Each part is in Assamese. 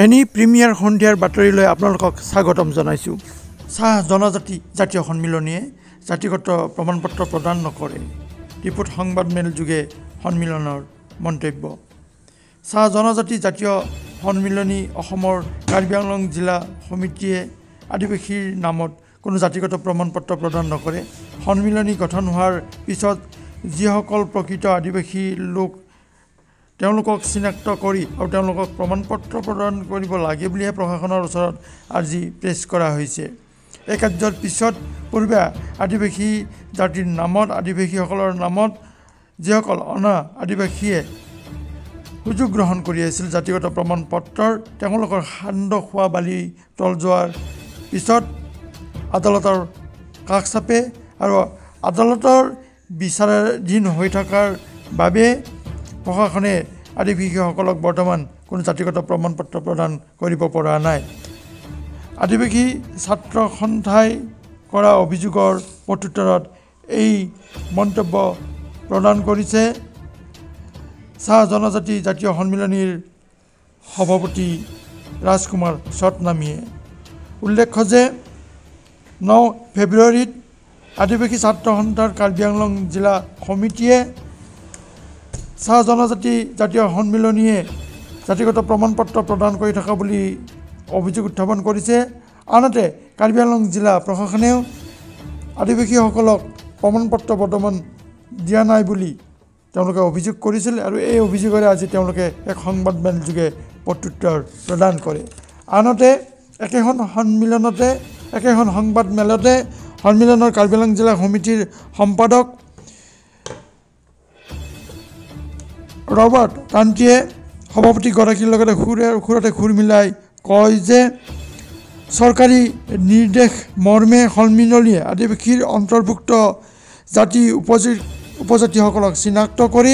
এনি প্ৰিমিয়াৰ সন্ধিয়াৰ বাতৰিলৈ আপোনালোকক স্বাগতম জনাইছোঁ। চাহ জনজাতি জাতীয় সন্মিলনীয়ে জাতিগত প্ৰমাণপত্ৰ প্ৰদান নকৰে। ৰিপোৰ্ট সংবাদমেল যোগে সন্মিলনৰ মন্তব্য। চাহ জনজাতি জাতীয় সন্মিলনী অসমৰ কাৰ্বি আংলং জিলা সমিতিয়ে আদিবাসীৰ নামত কোনো জাতিগত প্ৰমাণপত্ৰ প্ৰদান নকৰে। সন্মিলনী গঠন হোৱাৰ পিছত যিসকল প্ৰকৃত আদিবাসী লোক তেওঁলোকক চিনাক্ত কৰি আৰু তেওঁলোকক প্ৰমাণপত্ৰ প্ৰদান কৰিব লাগে বুলিহে প্ৰশাসনৰ ওচৰত আৰ্জি পেছ কৰা হৈছে। এই কাৰ্যৰ পিছত পূৰ্বে আদিবাসী জাতিৰ নামত আদিবাসীসকলৰ নামত যিসকল অনা আদিবাসীয়ে সুযোগ গ্ৰহণ কৰি আছিল জাতিগত প্ৰমাণপত্ৰৰ তেওঁলোকৰ সান্দ খোৱা বালি তল যোৱাৰ পিছত আদালতৰ কাষ চাপে আৰু আদালতৰ বিচাৰাধীন হৈ থকাৰ বাবে প্ৰশাসনে আদিবাসীসকলক বৰ্তমান কোনো জাতিগত প্ৰমাণপত্ৰ প্ৰদান কৰিব পৰা নাই। আদিবাসী ছাত্ৰ সন্থাই কৰা অভিযোগৰ প্ৰত্যুত্তৰত এই মন্তব্য প্ৰদান কৰিছে চাহ জনজাতি জাতীয় সন্মিলনীৰ সভাপতি ৰাজকুমাৰ চটনামীয়ে। উল্লেখ্য যে 9 ফেব্ৰুৱাৰীত আদিবাসী ছাত্ৰ সন্থাৰ কাৰ্বি আংলং জিলা সমিতিয়ে চাহ জনজাতি জাতীয় সন্মিলনীয়ে জাতিগত প্ৰমাণপত্ৰ প্ৰদান কৰি থকা বুলি অভিযোগ উত্থাপন কৰিছে। আনহাতে কাৰ্বি আংলং জিলা প্ৰশাসনেও আদিবাসীসকলক প্ৰমাণপত্ৰ বৰ্তমান দিয়া নাই বুলি তেওঁলোকে অভিযোগ কৰিছিল আৰু এই অভিযোগৰে আজি তেওঁলোকে এক সংবাদমেল যোগে প্ৰত্যুত্তৰ প্ৰদান কৰে। আনহাতে একেখন সংবাদমেলতে সন্মিলনৰ কাৰ্বি আংলং জিলা সমিতিৰ সম্পাদক ৰবাৰ্ট কান্তিয়ে সভাপতিগৰাকীৰ লগতে সুৰতে সুৰ মিলাই কয় যে চৰকাৰী নিৰ্দেশ মৰ্মে সন্মিলনীয়ে আদিবাসীৰ অন্তৰ্ভুক্ত জাতি উপজাতিসকলক চিনাক্ত কৰি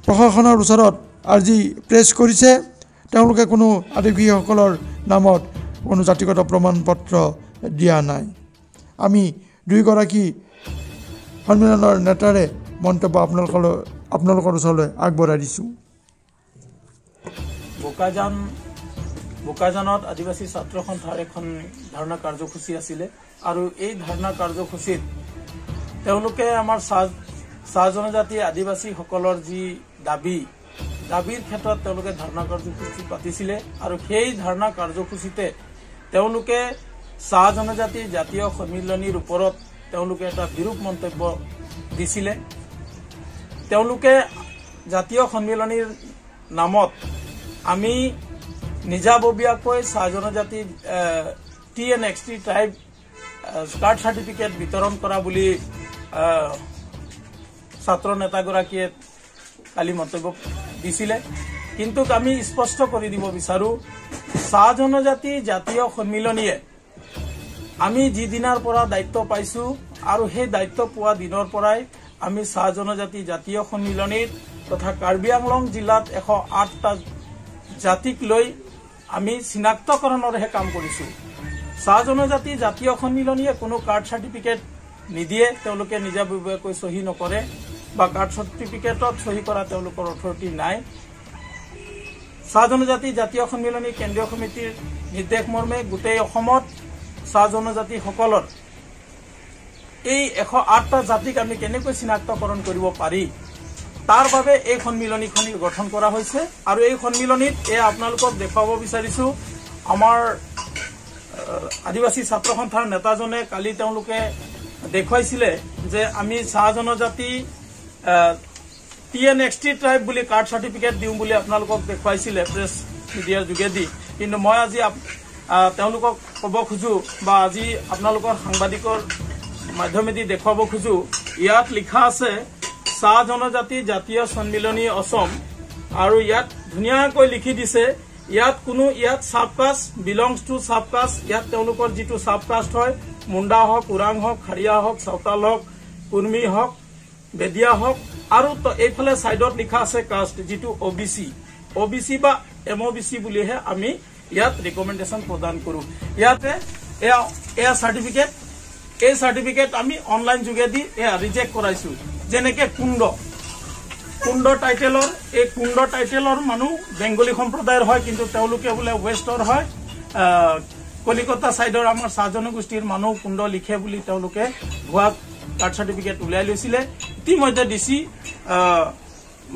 প্ৰশাসনৰ ওচৰত আৰ্জি প্ৰেছ কৰিছে। তেওঁলোকে কোনো আদিবাসীসকলৰ নামত কোনো জাতিগত প্ৰমাণপত্ৰ দিয়া নাই। আমি দুয়োগৰাকী সন্মিলনৰ নেতাৰে মন্তব্য আপোনালোকৰ ওচৰলৈ আগবঢ়াই দিছোঁ। বোকাজানত আদিবাসী ছাত্ৰ সন্থাৰ এখন ধাৰণা কাৰ্যসূচী আছিলে আৰু এই ধাৰণা কাৰ্যসূচীত তেওঁলোকে আমাৰ চাহ জনজাতি আদিবাসীসকলৰ যি দাবীৰ ক্ষেত্ৰত তেওঁলোকে ধাৰণা কাৰ্যসূচী পাতিছিলে আৰু সেই ধাৰণা কাৰ্যসূচীতে তেওঁলোকে চাহ জনজাতি জাতীয় সন্মিলনীৰ ওপৰত তেওঁলোকে এটা বিৰূপ মন্তব্য দিছিলে। তেওঁলোকে জাতীয় সন্মিলনীৰ নামত আমি নিজাববীয়াকৈ চাহ জনজাতি TNXT ট্ৰাইব কাৰ্ড চাৰ্টিফিকেট বিতৰণ কৰা বুলি ছাত্ৰ নেতাগৰাকীয়ে কালি মন্তব্য দিছিলে। কিন্তু আমি স্পষ্ট কৰি দিব বিচাৰো চাহ জনজাতি জাতীয় সন্মিলনীয়ে আমি যিদিনাৰ পৰা দায়িত্ব পাইছো আৰু সেই দায়িত্ব পোৱা দিনৰ পৰাই আমি চাহ জনজাতি জাতীয় সন্মিলনীত তথা কাৰ্বি আংলং জিলাত 108টা জাতিক লৈ আমি চিনাক্তকৰণৰহে কাম কৰিছো। চাহ জনজাতি জাতীয় সন্মিলনীয়ে কোনো কাৰ্ড চাৰ্টিফিকেট নিদিয়ে, তেওঁলোকে নিজাববীয়াকৈ চহী নকৰে বা কাৰ্ড চাৰ্টিফিকেটত চহী কৰা তেওঁলোকৰ অথৰিটি নাই। চাহ জনজাতি জাতীয় সন্মিলনী কেন্দ্ৰীয় সমিতিৰ নিৰ্দেশ মৰ্মে গোটেই অসমত চাহ জনজাতিসকলৰ এই 108টা জাতিক আমি কেনেকৈ চিনাক্তকৰণ কৰিব পাৰি তাৰ বাবে এই সন্মিলনীখন গঠন কৰা হৈছে। আৰু এই সন্মিলনীত আপোনালোকক দেখুৱাব বিচাৰিছো আমাৰ আদিবাসী ছাত্ৰ সন্থাৰ নেতাজনে কালি তেওঁলোকে দেখুৱাইছিলে যে আমি চাহ জনজাতি TNXT ট্ৰাইব বুলি কাৰ্ড চাৰ্টিফিকেট দিওঁ বুলি আপোনালোকক দেখুৱাইছিলে প্ৰেছ মিডিয়াৰ যোগেদি। কিন্তু মই আজি তেওঁলোকক ক'ব খোজো বা আজি আপোনালোকৰ সাংবাদিকৰ মাধ্যমেদি দেখুৱাব খোজো ইয়াত লিখা আছে চাহ জনজাতি জাতীয় সন্মিলনী অসম আৰু ইয়াত ধুনীয়াকৈ লিখি দিছে ইয়াত সাবকাষ্ট বিলংছ টু সাবকাষ্ট। ইয়াত তেওঁলোকৰ যিটো সাবকাষ্ট হয় মুণ্ডা হওক ওৰাং হওক খাৰিয়া হওক চাওতাল হওক কুৰ্মী হওক বেদিয়া হওক আৰু এইফালে চাইডত লিখা আছে কাষ্ট যিটো OBC বা MOBC বুলিহে আমি ইয়াত ৰিকমেণ্ডেশ্যন প্ৰদান কৰো। ইয়াতে এয়া চাৰ্টিফিকেট এই চাৰ্টিফিকেট আমি অনলাইন যোগেদি ৰিজেক্ট কৰাইছো। যেনেকে কুণ্ড কুণ্ড টাইটেলৰ মানুহ বেংগলী সম্প্ৰদায়ৰ হয়, কিন্তু তেওঁলোকে বোলে ৱেষ্টৰ হয়। কলিকতা সাইডৰ আমাৰ চাহ জনগোষ্ঠীৰ মানুহ কুণ্ড লিখে বুলি তেওঁলোকে ভুৱা কাৰ্ড চাৰ্টিফিকেট উলিয়াই লৈছিলে। ইতিমধ্যে ডিচি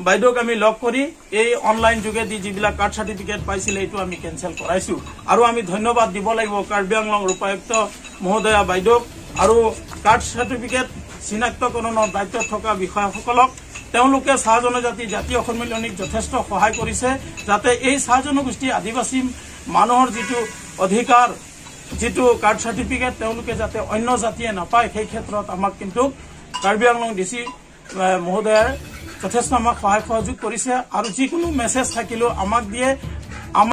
বাইদেউক আমি লগ কৰি এই অনলাইন যোগেদি যিবিলাক কাৰ্ড চাৰ্টিফিকেট পাইছিলে এইটো আমি কেঞ্চেল কৰাইছো। আৰু আমি ধন্যবাদ দিব লাগিব কাৰ্বি আংলং উপায়ুক্ত মহোদয়া বাইদেউক আৰু কাৰ্ড চাৰ্টিফিকেট চিনাক্তকৰণৰ দায়িত্বত থকা বিষয়াসকলক। তেওঁলোকে চাহ জনজাতি জাতীয় সন্মিলনীক যথেষ্ট সহায় কৰিছে, যাতে এই চাহ জনগোষ্ঠী আদিবাসী মানুহৰ যিটো অধিকাৰ, যিটো কাৰ্ড চাৰ্টিফিকেট তেওঁলোকে যাতে অন্য জাতিয়ে নাপায়, সেই ক্ষেত্ৰত আমাক কিন্তু কাৰ্বি আংলং ডিচি মহোদয়াই যথেষ্ট আমাক সহায় সহযোগ কৰিছে। আৰু যিকোনো মেছেজ থাকিলেও আমাক দিয়ে,